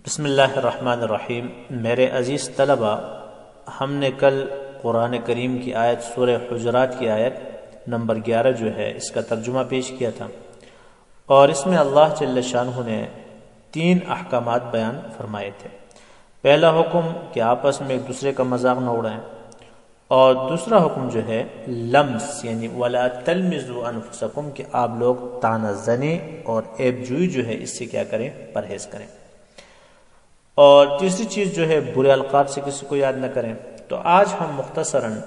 بسم اللہ الرحمن الرحیم۔ میرے عزیز طلبہ، ہم نے کل قرآن کریم کی آیت سورہ حجرات کی آیت نمبر 11 جو ہے اس کا ترجمہ پیش کیا تھا، اور اس میں اللہ جل شانہ نے 3 احکامات بیان فرمائے تھے۔ پہلا حکم کہ آپس میں ایک دوسرے کا مذاق نہ اڑائیں، اور دوسرا حکم جو ہے لمس یعنی ولا تلمزوا انفسکم کہ آپ لوگ طعنہ زنی اور عیب جوئی جو ہے اس سے کیا کریں، پرہیز کریں۔ اور تیسری چیز جو ہے برے القاب سے کسی کو یاد نہ کریں۔ تو آج ہم مختصراً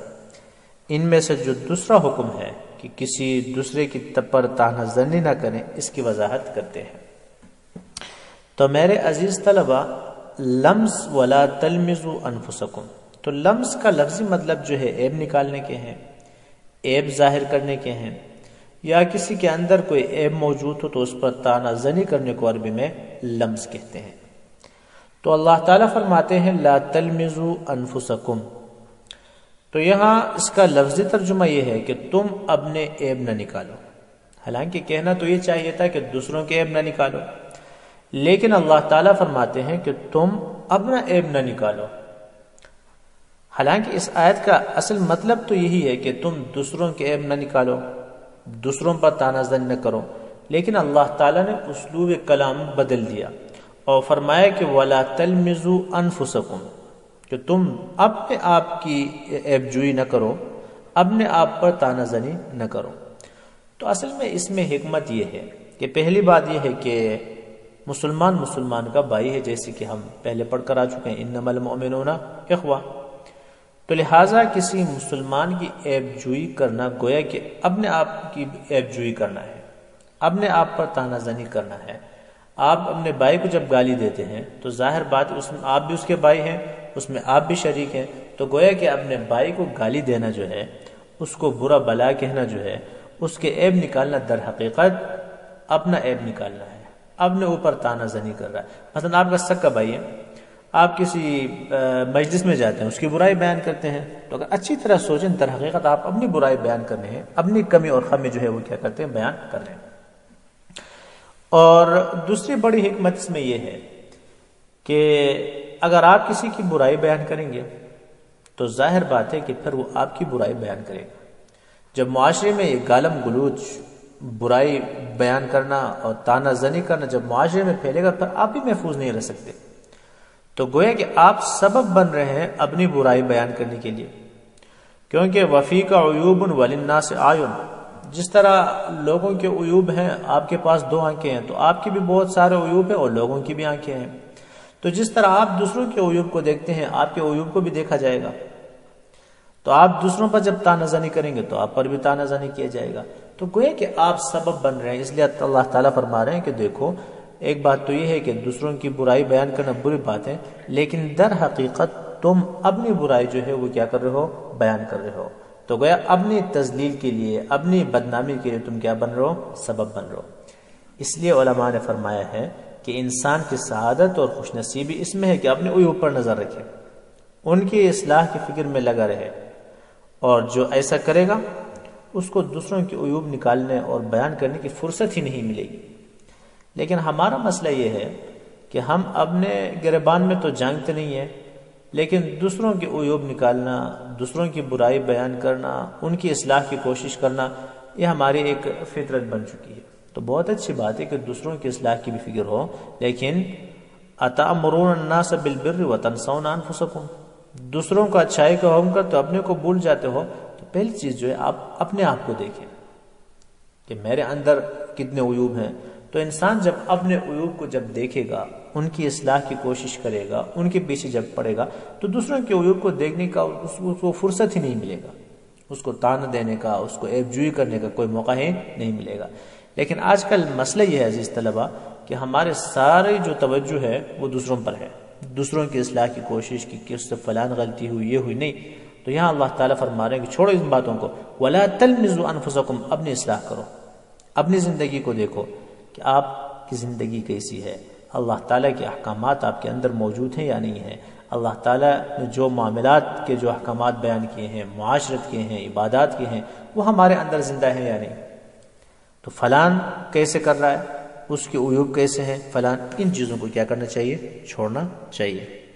ان میں سے جو دوسرا حکم ہے کہ کسی دوسرے کی پر طعنہ زنی نہ کریں، اس کی وضاحت کرتے ہیں۔ تو میرے عزیز طلبہ، لمس ولا تلمزوا انفسکم، تو لمس کا لفظی مطلب جو ہے عیب نکالنے کے ہیں، عیب ظاہر کرنے کے ہیں، یا کسی کے اندر کوئی عیب موجود ہو تو اس پر طعنہ زنی کرنے کو عربی میں لمس کہتے ہیں۔ تو اللہ تعالیٰ فرماتے ہیں لا تلمزوا انفسکم، تو یہاں اس کا لفظی ترجمہ یہ ہے کہ تم اپنے عیب نہ نکالو۔ حالانکہ کہنا تو یہ چاہیے تھا کہ دوسروں کے عیب نہ نکالو، لیکن اللہ تعالیٰ فرماتے ہیں کہ تم اپنا عیب نہ نکالو۔ حالانکہ اس آیت کا اصل مطلب تو یہی ہے کہ تم دوسروں کے عیب نہ نکالو، دوسروں پر طعنہ زنی نہ کرو، لیکن اللہ تعالیٰ نے اسلوب کلام بدل دیا اور فرمایا کہ وَلَا تَلْمِزُوا أَنفُسَكُمْ، کہ تم اپنے آپ کی عیب جوئی نہ کرو، اپنے آپ پر طعنہ زنی نہ کرو۔ تو اصل میں اس میں حکمت یہ ہے کہ پہلی بات یہ ہے کہ مسلمان کا بھائی ہے، جیسے کہ ہم پہلے پڑھ کر آ چکے ہیں انما المؤمنون اخوہ۔ تو لہٰذا کسی مسلمان کی عیب جوئی کرنا گویا کہ اپنے آپ کی عیب جوئی کرنا ہے، اپنے آپ پر طعنہ زنی کرنا ہے۔ آپ اپنے بھائی کو جب گالی دیتے ہیں تو ظاہر بات اس میں آپ بھی اس کے بھائی ہیں، اس میں آپ بھی شریک ہیں، تو گویا کہ اپنے بھائی کو گالی دینا جو ہے، اس کو برا بلا کہنا جو ہے، اس کے عیب نکالنا در حقیقت اپنا عیب نکالنا ہے، اپنے اوپر طعنہ زنی کر رہا ہے۔ مثلا آپ کا سگا بھائی ہے، آپ کسی مجلس میں جاتے ہیں، اس کی برائی بیان کرتے ہیں، تو اگر اچھی طرح سوچیں در حقیقت آپ اپنی برائی بیان کرنے ہیں، اپنی کمی اور خمی جو ہے وہ کیا کرتے ہیں، بیان کر رہے ہیں۔ اور دوسری بڑی حکمت اس میں یہ ہے کہ اگر آپ کسی کی برائی بیان کریں گے تو ظاہر بات ہے کہ پھر وہ آپ کی برائی بیان کرے گا۔ جب معاشرے میں یہ گالم گلوچ، برائی بیان کرنا اور طعنہ زنی کرنا جب معاشرے میں پھیلے گا، پھر آپ بھی محفوظ نہیں رہ سکتے۔ تو گویا کہ آپ سبب بن رہے ہیں اپنی برائی بیان کرنے کے لیے، کیونکہ وفیک عیوب وللناس اعین، جس طرح لوگوں کے عیوب ہیں، آپ کے پاس 2 آنکھیں ہیں، تو آپ کی بھی بہت سارے عیوب ہیں اور لوگوں کی بھی آنکھیں ہیں۔ تو جس طرح آپ دوسروں کے عیوب کو دیکھتے ہیں، آپ کے عیوب کو بھی دیکھا جائے گا۔ تو آپ دوسروں پر جب طعنہ زنی کریں گے تو آپ پر بھی طعنہ زنی کیا جائے گا۔ تو گویا کہ آپ سبب بن رہے ہیں، اس لیے اللہ تعالیٰ فرما رہے ہیں کہ دیکھو، ایک بات تو یہ ہے کہ دوسروں کی برائی بیان کرنا بری بات ہے، لیکن در حقیقت تم اپنی برائی جو ہے وہ کیا کر رہے ہو، بیان کر رہے ہو۔ تو گویا اپنی تذلیل کے لیے، اپنی بدنامی کے لیے تم کیا بن رہے ہو، سبب بن رہے ہو۔ اس لیے علماء نے فرمایا ہے کہ انسان کی سعادت اور خوش نصیبی اس میں ہے کہ اپنے عیوب پر نظر رکھے، ان کی اصلاح کی فکر میں لگا رہے، اور جو ایسا کرے گا اس کو دوسروں کے عیوب نکالنے اور بیان کرنے کی فرصت ہی نہیں ملے گی۔ لیکن ہمارا مسئلہ یہ ہے کہ ہم اپنے گریبان میں تو جانتے نہیں ہیں، لیکن دوسروں کے عیوب نکالنا، دوسروں کی برائی بیان کرنا، ان کی اصلاح کی کوشش کرنا، یہ ہماری ایک فطرت بن چکی ہے۔ تو بہت اچھی بات ہے کہ دوسروں کی اصلاح کی بھی فکر ہو، لیکن اتأمرون الناس بالبر وتنسون انفسکم، دوسروں کو اچھائی کا حکم کرتے ہو، اپنے کو بھول جاتے ہو۔ تو پہلی چیز جو ہے آپ اپنے آپ کو دیکھیں کہ میرے اندر کتنے عیوب ہیں۔ تو انسان جب اپنے عیوب کو جب دیکھے گا، ان کی اصلاح کی کوشش کرے گا، ان کے پیچھے جب پڑے گا، تو دوسروں کے عیوب کو دیکھنے کا اس کو فرصت ہی نہیں ملے گا، اس کو طعنہ دینے کا، اس کو عیب جوئی کرنے کا کوئی موقع ہی نہیں ملے گا۔ لیکن آج کل مسئلہ یہ ہے عزیز طلبہ کہ ہمارے سارے جو توجہ ہے وہ دوسروں پر ہے، دوسروں کی اصلاح کی کوشش کی کہ اس سے فلان غلطی ہوئی، یہ ہوئی نہیں۔ تو یہاں اللہ تعالیٰ فرما رہے ہیں کہ چھوڑو ان باتوں کو، وَلَا تَلْمِزُوا أَنفُسَكُمْ، اپنی اصلاح کرو، اپنی زندگی کو دیکھو کہ آپ کی زندگی کیسی ہے، اللہ تعالیٰ کے احکامات آپ کے اندر موجود ہیں یا نہیں ہیں، اللہ تعالیٰ نے جو معاملات کے جو احکامات بیان کیے ہیں، معاشرت کے ہیں، عبادات کے ہیں، وہ ہمارے اندر زندہ ہیں یا نہیں۔ تو فلان کیسے کر رہا ہے، اس کے عیوب کیسے ہیں فلان، ان چیزوں کو کیا کرنا چاہیے؟ چھوڑنا چاہیے۔